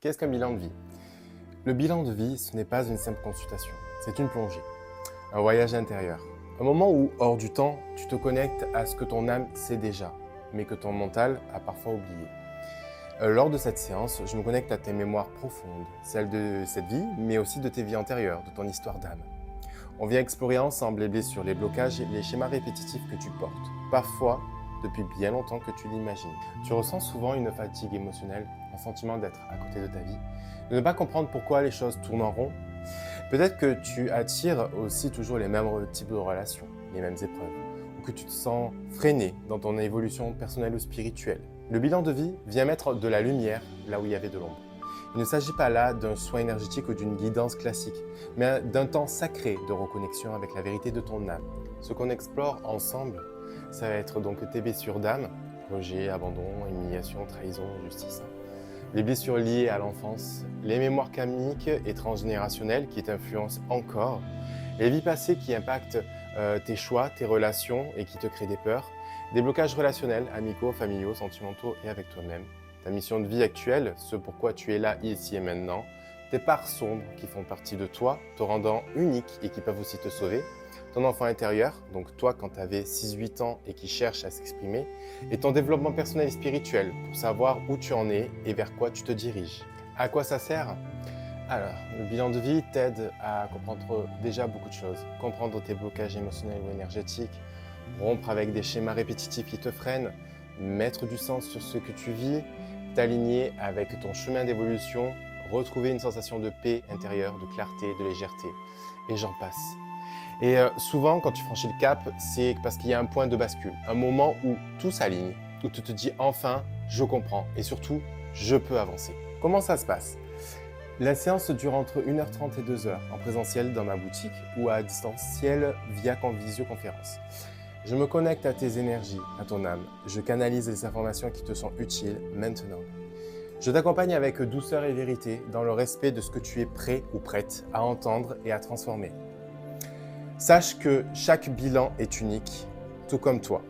Qu'est-ce qu'un bilan de vie? Le bilan de vie, ce n'est pas une simple consultation, c'est une plongée, un voyage intérieur. Un moment où, hors du temps, tu te connectes à ce que ton âme sait déjà, mais que ton mental a parfois oublié. Lors de cette séance, je me connecte à tes mémoires profondes, celles de cette vie, mais aussi de tes vies antérieures, de ton histoire d'âme. On vient explorer ensemble les blessures, les blocages et les schémas répétitifs que tu portes, parfois depuis bien longtemps que tu l'imagines. Tu ressens souvent une fatigue émotionnelle, un sentiment d'être à côté de ta vie, de ne pas comprendre pourquoi les choses tournent en rond. Peut-être que tu attires aussi toujours les mêmes types de relations, les mêmes épreuves, ou que tu te sens freiné dans ton évolution personnelle ou spirituelle. Le bilan de vie vient mettre de la lumière là où il y avait de l'ombre. Il ne s'agit pas là d'un soin énergétique ou d'une guidance classique, mais d'un temps sacré de reconnexion avec la vérité de ton âme. Ce qu'on explore ensemble, ça va être donc tes blessures d'âme, rejet, abandon, humiliation, trahison, justice. Les blessures liées à l'enfance, les mémoires karmiques et transgénérationnelles qui t'influencent encore, les vies passées qui impactent tes choix, tes relations et qui te créent des peurs, des blocages relationnels, amicaux, familiaux, sentimentaux et avec toi-même, ta mission de vie actuelle, ce pourquoi tu es là ici et maintenant, tes parts sombres qui font partie de toi, te rendant unique et qui peuvent aussi te sauver, ton enfant intérieur, donc toi quand tu avais 6-8 ans et qui cherche à s'exprimer, et ton développement personnel et spirituel pour savoir où tu en es et vers quoi tu te diriges. À quoi ça sert? Alors, le bilan de vie t'aide à comprendre déjà beaucoup de choses, comprendre tes blocages émotionnels ou énergétiques, rompre avec des schémas répétitifs qui te freinent, mettre du sens sur ce que tu vis, t'aligner avec ton chemin d'évolution, retrouver une sensation de paix intérieure, de clarté, de légèreté, et j'en passe. Et souvent, quand tu franchis le cap, c'est parce qu'il y a un point de bascule, un moment où tout s'aligne, où tu te dis enfin, je comprends, et surtout, je peux avancer. Comment ça se passe? La séance dure entre 1h30 et 2h, en présentiel dans ma boutique ou à distanciel via visioconférence. Je me connecte à tes énergies, à ton âme. Je canalise les informations qui te sont utiles maintenant. Je t'accompagne avec douceur et vérité dans le respect de ce que tu es prêt ou prête à entendre et à transformer. Sache que chaque bilan est unique, tout comme toi.